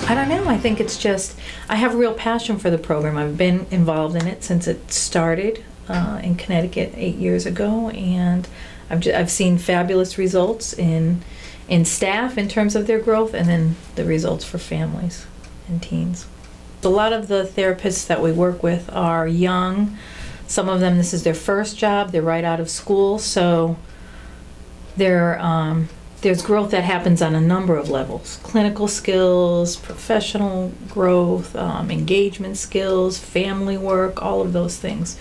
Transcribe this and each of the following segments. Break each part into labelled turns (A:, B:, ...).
A: I don't know. I think it's just, I have a real passion for the program. I've been involved in it since it started in Connecticut 8 years ago, and I've seen fabulous results in staff in terms of their growth, and then the results for families and teens. A lot of the therapists that we work with are young. Some of them, this is their first job. They're right out of school, so there's growth that happens on a number of levels. Clinical skills, professional growth, engagement skills, family work, all of those things.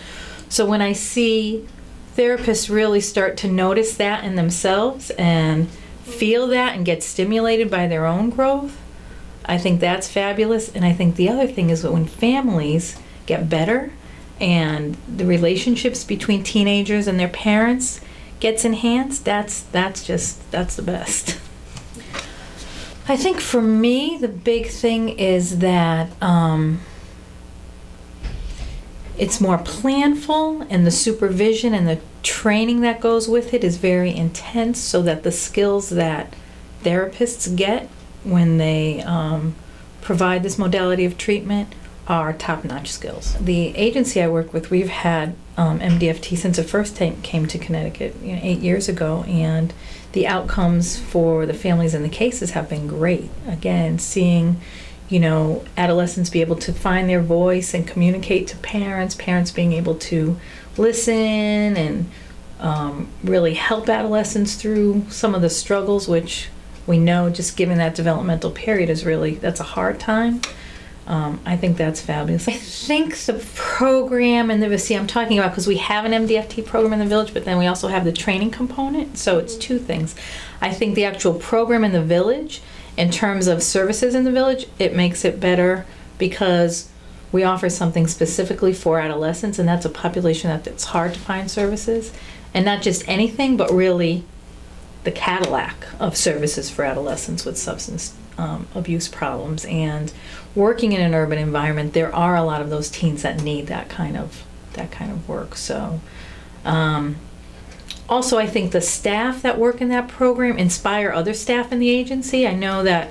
A: So when I see therapists really start to notice that in themselves and feel that and get stimulated by their own growth, I think that's fabulous. And I think the other thing is that when families get better and the relationships between teenagers and their parents gets enhanced, that's the best. I think for me, the big thing is that it's more planful, and the supervision and the training that goes with it is very intense, so that the skills that therapists get when they provide this modality of treatment are top-notch skills. The agency I work with, we've had MDFT since it first came to Connecticut 8 years ago, and the outcomes for the families and the cases have been great. Again, seeing adolescents be able to find their voice and communicate to parents, parents being able to listen and really help adolescents through some of the struggles, which we know just given that developmental period that's a hard time. I think that's fabulous. I think the program in the Village, I'm talking about because we have an MDFT program in the Village, but then we also have the training component, so it's two things. I think the actual program in the Village, in terms of services in the Village, it makes it better because we offer something specifically for adolescents, and that's a population that's hard to find services, and not just anything, but really the Cadillac of services for adolescents with substance abuse problems. And working in an urban environment, there are a lot of those teens that need that kind of work. So also, I think the staff that work in that program inspire other staff in the agency. I know that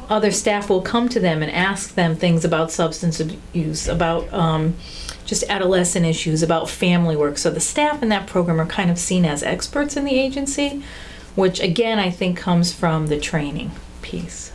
A: other staff will come to them and ask them things about substance abuse, about just adolescent issues, about family work. So the staff in that program are kind of seen as experts in the agency, which again I think comes from the training piece.